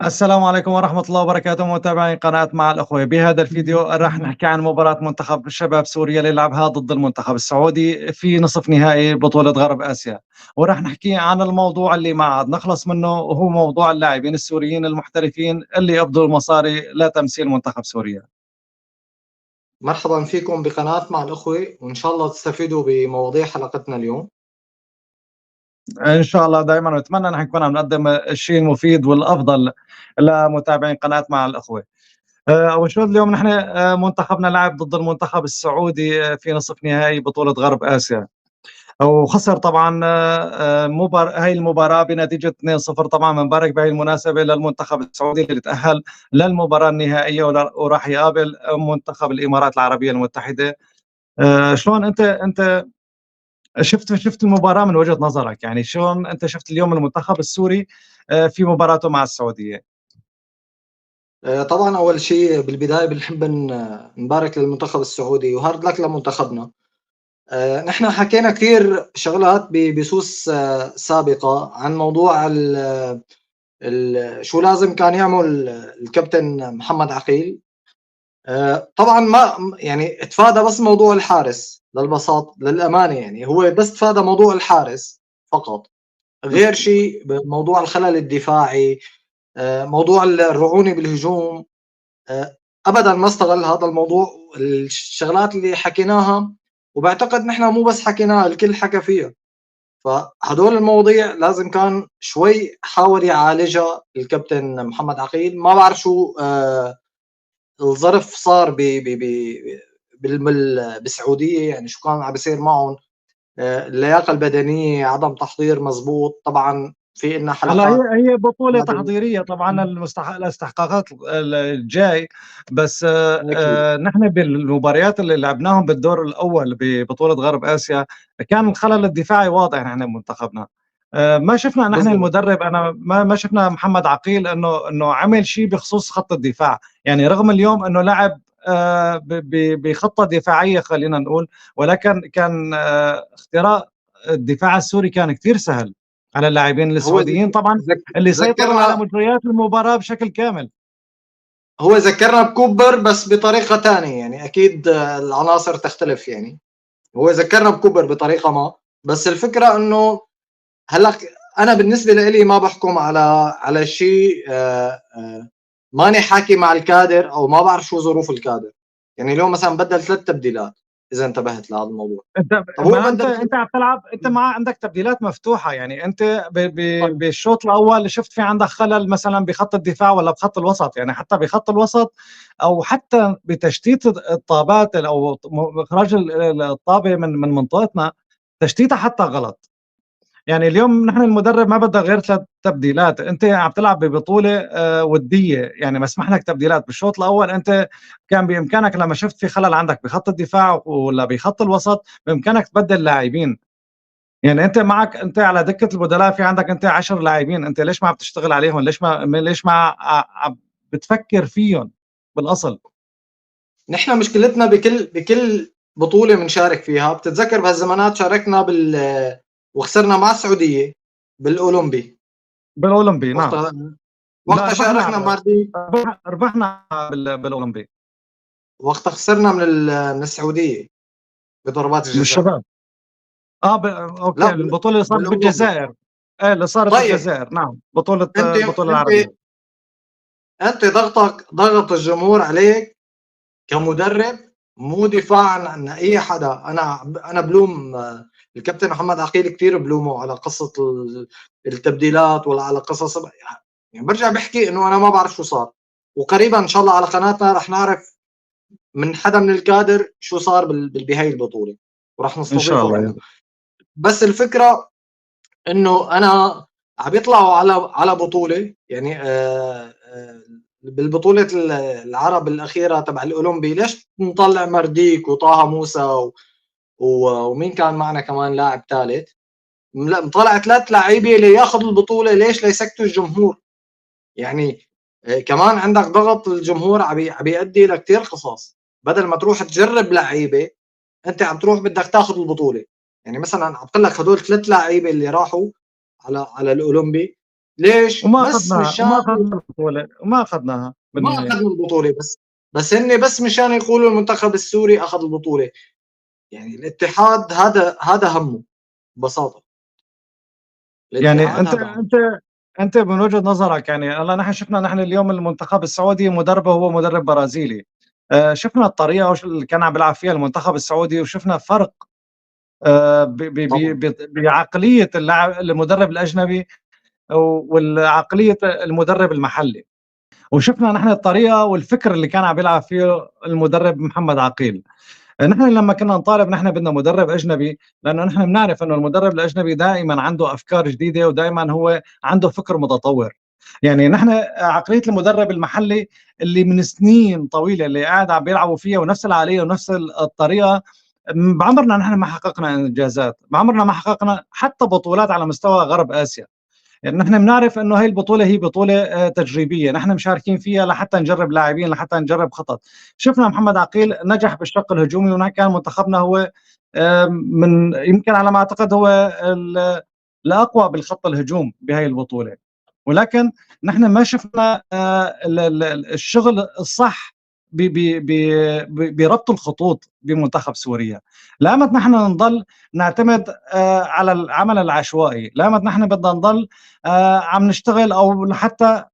السلام عليكم ورحمة الله وبركاته متابعين قناة مع الأخوة. بهذا الفيديو راح نحكي عن مباراة منتخب شباب سوريا اللي لعبها ضد المنتخب السعودي في نصف نهائي بطولة غرب آسيا، وراح نحكي عن الموضوع اللي ما عاد نخلص منه، وهو موضوع اللاعبين السوريين المحترفين اللي يبذلوا المصاري لتمثيل منتخب سوريا. مرحبا فيكم بقناة مع الأخوة، وإن شاء الله تستفيدوا بمواضيع حلقتنا اليوم. إن شاء الله دائما، ونتمنى نحن نكون عم نقدم الشيء المفيد والأفضل لمتابعين قناة مع الأخوة. أول شوط اليوم نحن منتخبنا لعب ضد المنتخب السعودي في نصف نهائي بطولة غرب آسيا، وخسر طبعًا هاي المباراة بنتيجة 2-0. طبعًا بنبارك بهاي المناسبة للمنتخب السعودي اللي تأهل للمباراة النهائية وراح يقابل منتخب الإمارات العربية المتحدة. شلون أنت شُفت المباراة من وجهة نظرك؟ يعني شلون أنت شُفت اليوم المنتخب السوري في مباراته مع السعودية؟ طبعا أول شيء بالبداية بنحب نبارك للمنتخب السعودي وهارد لك لمنتخبنا. نحن حكينا كثير شغلات ببثوث سابقة عن موضوع شو لازم كان يعمل الكابتن محمد عقيل. طبعا ما يعني اتفادى بس موضوع الحارس للبساطة للأمانة، يعني هو بس تفادى موضوع الحارس فقط، غير شيء بموضوع الخلل الدفاعي، موضوع الرعونة بالهجوم، أبدا ما استغل هذا الموضوع. الشغلات اللي حكيناها وبعتقد نحن مو بس حكيناها، الكل حكى فيها، فهدول المواضيع لازم كان شوي حاول يعالجها الكابتن محمد عقيل. ما بعرف شو الظرف صار بالسعودية، يعني شو كان عم بيصير معهم، اللياقة البدنية، عدم تحضير مزبوط. طبعا في إلنا هلا حلقات هي بطولة تحضيرية طبعًا الاستحقاقات الجاي، بس أكيد نحن بالمباريات اللي لعبناهم بالدور الأول ببطولة غرب آسيا كان الخلل الدفاعي واضح نحن بمنتخبنا. ما شفنا نحن بالضبط. المدرب، أنا ما شفنا محمد عقيل إنه عمل شيء بخصوص خط الدفاع، يعني رغم اليوم إنه لعب بخطة دفاعية خلّينا نقول، ولكن كان اختراق الدفاع السوري كان كتير سهل على اللاعبين هو السعوديين طبعًا اللي سيطروا على ذكرنا مجريات المباراة بشكل كامل. هو ذكرنا بكوبر بس بطريقة تانية، يعني أكيد العناصر تختلف. يعني هو ذكرنا بكوبر بطريقة ما، بس الفكرة إنه هلأ أنا بالنسبة لإلي ما باحكم على شيء، ماني حاكي مع الكادر أو ما بعرف شو ظروف الكادر. يعني اليوم مثلًا بدّل 3 تبديلات إذا انتبهت لهذا الموضوع. أنت طب هو ما بدّل أنت عم تلعب، أنت ما عندك تبديلات مفتوحة، يعني أنت ب ب طيب بالشوط الأول شُفت في عندك خلل مثلًا بخط الدفاع والّا بخط الوسط، يعني حتى بخط الوسط أو حتى بتشتيت الطابات أو إخراج الطابة من منطقتنا، تشتيتها حتى غلط. يعني اليوم نحن المدرب ما بدّا غير 3 تبديلات، أنت عم تلعب ببطولة ودية، يعني مسموح لك تبديلات. بالشوط الأول أنت كان بإمكانك لمّا شُفت في خلل عندك بخط الدفاع والّا بخط الوسط، بإمكانك تبدّل لاعبين. يعني أنت على دكة البدلاء في عندك أنت 10 لاعبين، أنت ليش ما عم تشتغل عليهم؟ ليش ما عم بتفكّر فيهم بالأصل؟ نحن مشكلتنا بكل بطولة بنشارك فيها. بتتذكر بهالزمانات شاركنا وخسرنا مع السعودية بالأولمبي. بالأولمبي نعم. وقتها لأ وقتها شاركنا ماردي. ربحنا بالأولمبي وقتها خسرنا من السعودية بضربات الجزاء. بالشباب. أوكي، لا البطولة اللي صارت بالأولمبي. بالجزائر. إيه اللي صارت طيب بالجزائر، نعم، بطولة أنت البطولة أنت العربية. أنت ضغط الجمهور عليك كمدرب، مو دفاعًا عن أي حدا. أنا بلوم الكابتن محمد عقيل، كتير بلومه على قصة التبديلات ولا على قصص، يعني بارجع باحكي إنه أنا ما بعرف شو صار، وقريبًا إن شاء الله على قناتنا رح نعرف من حدا من الكادر شو صار بهاي البطولة، وراح إن شاء نستضيفه الله عنا. يعني. بس الفكرة إنه أنا عم يطلعوا على بطولة، يعني بالبطولة العرب الأخيرة تبع الأولمبي، ليش نطلّع مرديك وطه موسى ومين كان معنا كمان لاعب ثالث، لأ مطلّع 3 لعيبة لياخذوا البطولة. ليش؟ ليسكتوا الجمهور. يعني كمان عندك ضغط الجمهور عم يؤدي لكتير قصص. بدل ما تروح تجرب لعيبة، أنت عم تروح بدك تاخذ البطولة. يعني مثلًا عم باقول لك هدول 3 لعيبة اللي راحوا على الأولمبي، ليش؟ وما بس اخذناها مشان وما اخذناها ما بالنهايه. اخذنا البطوله، بس هن بس مشان يقولوا المنتخب السوري اخذ البطوله. يعني الاتحاد هذا همه ببساطه. يعني الاتحاد انت هذا همه. انت انت من وجهه نظرك، يعني هلا نحن شفنا نحن اليوم المنتخب السعودي مدربه هو مدرب برازيلي. شفنا الطريقه اللي كان عم بيلعب فيها المنتخب السعودي، وشفنا فرق طبعا بعقليه اللاعب المدرب الاجنبي والعقليه المدرب المحلي. وشفنا نحن الطريقه والفكر اللي كان عم بيلعب فيه المدرب محمد عقيل. نحن لما كنا نطالب نحن بدنا مدرب اجنبي، لانه نحن بنعرف انه المدرب الاجنبي دائما عنده افكار جديده ودائما هو عنده فكر متطور. يعني نحن عقليه المدرب المحلي اللي من سنين طويله اللي قاعد عم بيلعبوا فيها ونفس العقليه ونفس الطريقه، بعمرنا نحن ما حققنا انجازات، بعمرنا ما حققنا حتى بطولات على مستوى غرب اسيا. يعني نحن بنعرف انه هي البطوله هي بطوله تجريبيه، نحن مشاركين فيها لحتى نجرب لاعبين، لحتى نجرب خطط. شفنا محمد عقيل نجح بالشق الهجومي، وهناك كان منتخبنا هو من يمكن على ما اعتقد هو الاقوى بالخط الهجوم بهي البطوله. ولكن نحن ما شفنا الشغل الصح بربط الخطوط بمنتخب سوريا. لا مت نحن نضل نعتمد على العمل العشوائي، لا مت نحن بدنا نضل عم نشتغل او لحتى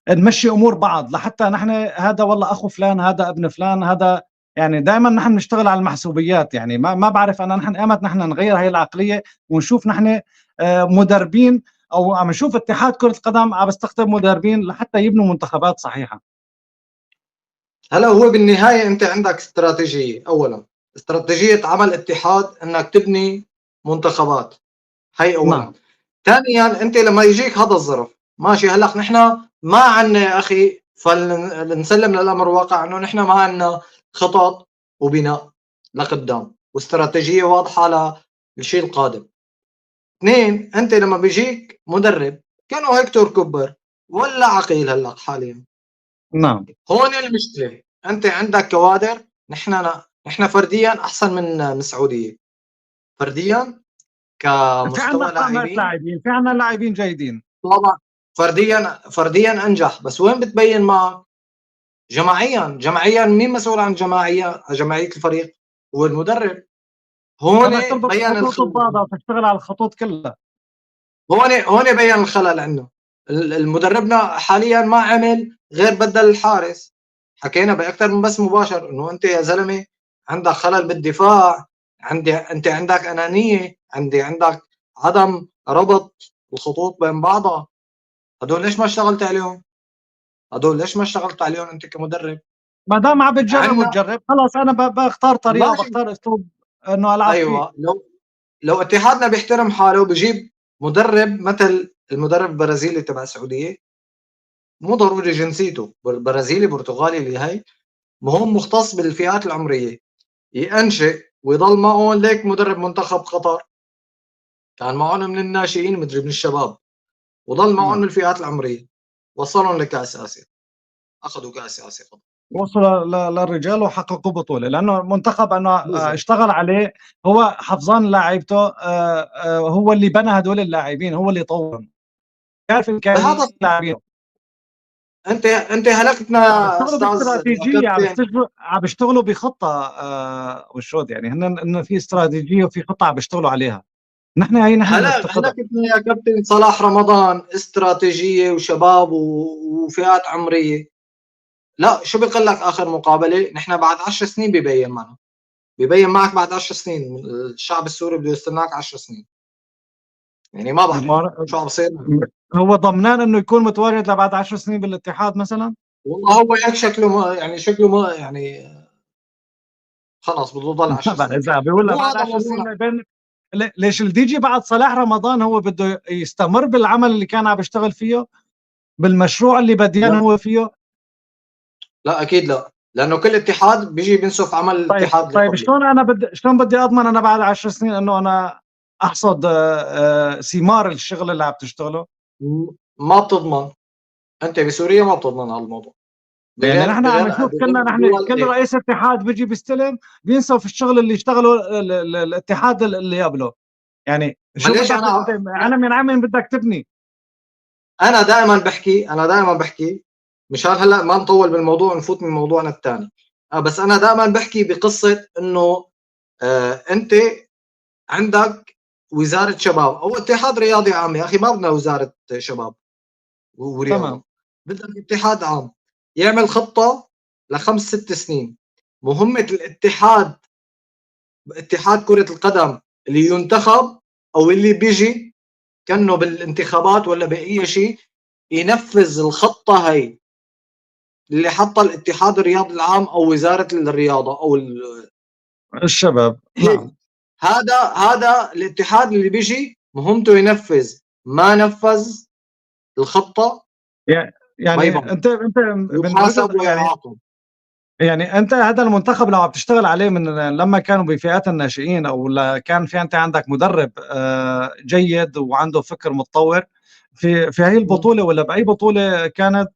نمشي امور بعض، لحتى نحن هذا والله اخو فلان، هذا ابن فلان، هذا يعني دائما نحن نشتغل على المحسوبيات. يعني ما بعرف انا نحن ايمت نحن نغير هاي العقليه ونشوف نحن مدربين، او عم نشوف اتحاد كره القدم عم بيستخدم مدربين لحتى يبنوا منتخبات صحيحه. هلا هو بالنهايه انت عندك استراتيجيه. اولا استراتيجيه عمل اتحاد انك تبني منتخبات، هي اولا. نعم. ثانيا انت لما يجيك هذا الظرف ماشي، هلا نحن ما عندنا يا اخي، فلنسلم للامر الواقع انه نحن ما عندنا خطط وبناء لقدام واستراتيجيه واضحه للشيء القادم. اثنين، انت لما بيجيك مدرب كانوا هيكتور كوبر ولا عقيل هلا حاليا، نعم. هون المشكله. انت عندك كوادر، نحن فرديا احسن من السعوديه، فرديا في عندنا كمستوى خامات لاعبين. لاعبين، في عندنا لاعبين جيدين. طبعا فرديا انجح، بس وين بتبين معك جماعيا مين مسؤول عن جماعيه الفريق؟ هو المدرب. هون بدك تربط بين الخطوط الخلل. ببعضها وتشتغل على الخطوط كلها. هون بين الخلل عندنا. المدربنا حاليا ما عمل غير بدل الحارس. حكينا باكثر من بس مباشر انه انت يا زلمه عندك خلل بالدفاع، انت عندك انانيه، عندك عدم ربط الخطوط بين بعضها. هدول ليش ما اشتغلت عليهم؟ انت كمدرب؟ ما دام عم بتجرب عندنا وتجرب، خلاص انا بختار طريقه ماشي. وبختار اسلوب انه العب فيه. ايوه، لو اتحادنا بيحترم حاله بجيب مدرب مثل المدرب البرازيلي تبع السعوديه، مو ضروري جنسيته برازيلي برتغالي، اللي هي مهم مختص بالفئات العمريه، ينشئ ويضل معه. ليك مدرب منتخب قطر كان معهم من الناشئين، مدري من الشباب، وضل معهم من نعم. الفئات العمريه، وصلهم لكاس اسيا، اخذوا كاس اسيا قطر. وصلوا للرجال وحققوا بطوله، لانه المنتخب انه بالضبط. اشتغل عليه، هو حفظان لاعيبته، هو اللي بنى هدول اللاعبين، هو اللي طورهم، يعرف بهذا امكانيات اللاعبين. انت هلكتنا عم بيشتغلوا استاذ باستراتيجيه، كابتن. عم بيشتغلوا بخطه. والشوط يعني هن في استراتيجيه وفي خطه عم بيشتغلوا عليها. نحن بنفتقدها. هلكتنا يا كابتن صلاح رمضان، استراتيجيه وشباب وفئات عمريه. لا، شو بيقول لك اخر مقابله؟ نحن بعد 10 سنين ببين معنا، ببين معك بعد 10 سنين. الشعب السوري بده يستناك 10 سنين. يعني ما بعرف شو عم بصير. هو ضمنان انه يكون متواجد لبعد 10 سنين بالاتحاد مثلا؟ والله هو هيك شكله، ما يعني شكله ما يعني خلص بده يضل 10 بعد سنين. اذا بيقول مو بعد هذا 10 سنين موضوعنا. بين. ليش الدي جي بعد صلاح رمضان هو بده يستمر بالعمل اللي كان عم يشتغل فيه، بالمشروع اللي بديان لا هو فيه؟ لا اكيد لا، لانه كل اتحاد بيجي بينسف عمل الاتحاد اللي طيب قبله. شلون بدي اضمن انا بعد 10 سنين انه انا احصد ثمار الشغل اللي عم تشتغله؟ ما بتضمن. انت بسوريا ما بتضمن هذا الموضوع. يعني بغير نحن عم بغير نشوف بغير كلنا، نحن دول كل ايه. رئيس اتحاد بيجي بيستلم بينسوا في الشغل اللي اشتغله الاتحاد اللي قبله. يعني ما شو ليش بدك انا انت، انا من عام بدك تبني؟ انا دائما بحكي مشان هلا ما نطول بالموضوع نفوت من موضوعنا الثاني. بس انا دائما بحكي بقصه انه انت عندك وزاره شباب او اتحاد رياضي عام. يا اخي ما بدنا وزاره شباب ورياضه، بدنا اتحاد عام يعمل خطه ل5-6 سنين. مهمه الاتحاد، اتحاد كره القدم اللي ينتخب او اللي بيجي كانه بالانتخابات ولا باي شيء، ينفذ الخطه هي اللي حطها الاتحاد الرياضي العام او وزاره الرياضه او الشباب. نعم. هذا الاتحاد اللي بيجي مهمته ينفذ. ما نفذ الخطه يعني انت يحاسب ويعاقب. يعني انت هذا المنتخب لو عم تشتغل عليه من لما كانوا بفئات الناشئين، او كان في انت عندك مدرب جيد وعنده فكر متطور في هي البطوله ولا باي بطوله كانت،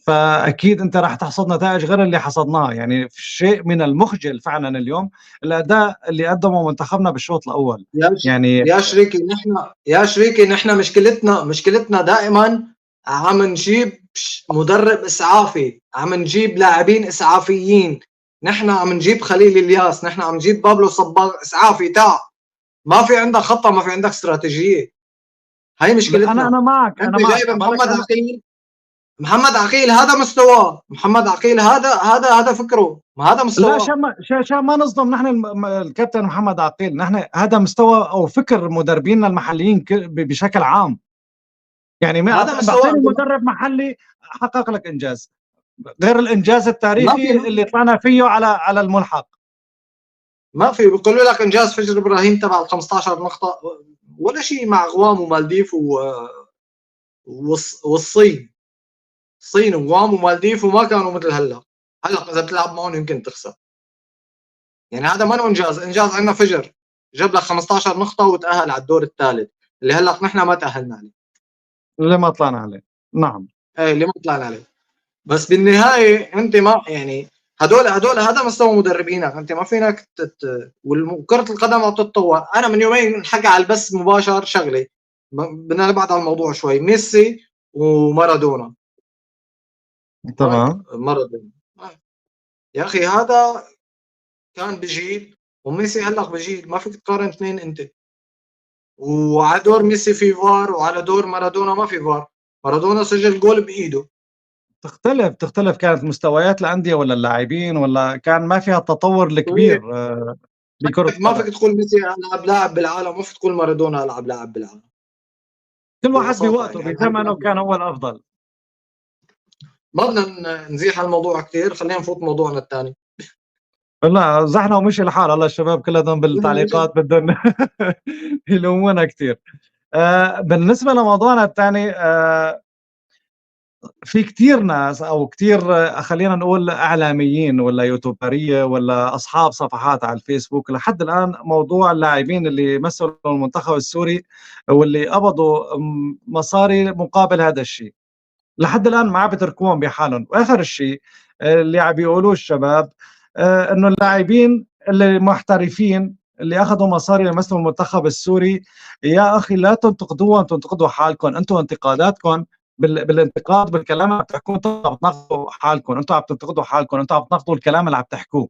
فاكيد انت راح تحصد نتائج غير اللي حصدناه. يعني في شيء من المخجل فعلا اليوم الاداء اللي قدمه منتخبنا بالشوط الاول. يعني يا شريكي نحن مشكلتنا دائما عم نجيب مدرب اسعافي، عم نجيب لاعبين اسعافيين. نحن عم نجيب خليل الياس، نحن عم نجيب بابلو صباغ اسعافي ما في عندك خطه، ما في عندك استراتيجيه. هاي مشكلتنا. انا معك. انت جايب محمد عقيل هذا مستواه. محمد عقيل هذا فكره، ما هذا مستواه. لا عشان ما نصدم نحن الكابتن محمد عقيل، نحن هذا مستوى او فكر مدربينا المحليين بشكل عام. يعني ما بعطيني مدرب محلي حقق لك انجاز غير الانجاز التاريخي اللي طلعنا فيه على الملحق. ما في. بيقولوا لك انجاز فجر ابراهيم تبع ال 15 نقطه ولا شيء مع غوام ومالديف والصين. الصين وغوام ومالديف وما كانوا مثل هلا اذا بتلعب معهم يمكن تخسر. يعني هذا ما انجاز. انجاز عندنا فجر جاب لك 15 نقطه وتاهل على الدور الثالث اللي هلا نحن ما تاهلنا عليه، اللي ما طلعنا عليه. نعم اللي ما طلعنا عليه. بس بالنهايه انت ما يعني هدول هذا مستوى مدربينك. انت ما فينك وكره القدم عم تتطور. انا من يومين حكى على البث مباشر شغله بدنا نبعد على الموضوع شوي. ميسي ومارادونا. تمام. مارادونا يا اخي هذا كان بجيل وميسي هلا بجيل، ما فيك تقارن اثنين انت. وعلى دور ميسي في فار وعلى دور مارادونا ما في فار. مارادونا سجل جول بايده. تختلف كانت مستويات الأندية ولا اللاعبين، ولا كان ما فيها التطور الكبير بكرة. ما فيك تقول ميسي ألعب لاعب بالعالم، ما فيك تقول مارادونا ألعب لاعب بالعالم. كل واحد بوقته بزمنه كان هو الأفضل. ما بدنا نزيح الموضوع كثير، خلينا نفوت موضوعنا الثاني. لا زحنا ومشي الحال. الله الشباب كلهم بالتعليقات بدهم يلومونا كثير. بالنسبة لموضوعنا الثاني، في كتير ناس او كتير خلينا نقول اعلاميين ولا يوتيوبريه ولا اصحاب صفحات على الفيسبوك لحد الان موضوع اللاعبين اللي مثلوا المنتخب السوري واللي قبضوا مصاري مقابل هذا الشيء لحد الان ما بتركوهم بحالهم. واخر الشيء اللي عم بيقولوه الشباب انه اللاعبين اللي محترفين اللي اخذوا مصاري لمثلوا المنتخب السوري، يا اخي لا تنتقدوهم، تنتقدوا حالكم. انتم انتقاداتكم بالانتقاد بالكلام اللي عم تحكوه انتم عم تناقضوا حالكم، انتم عم تنتقدوا حالكم، انتم عم تناقضوا الكلام اللي عم تحكوه.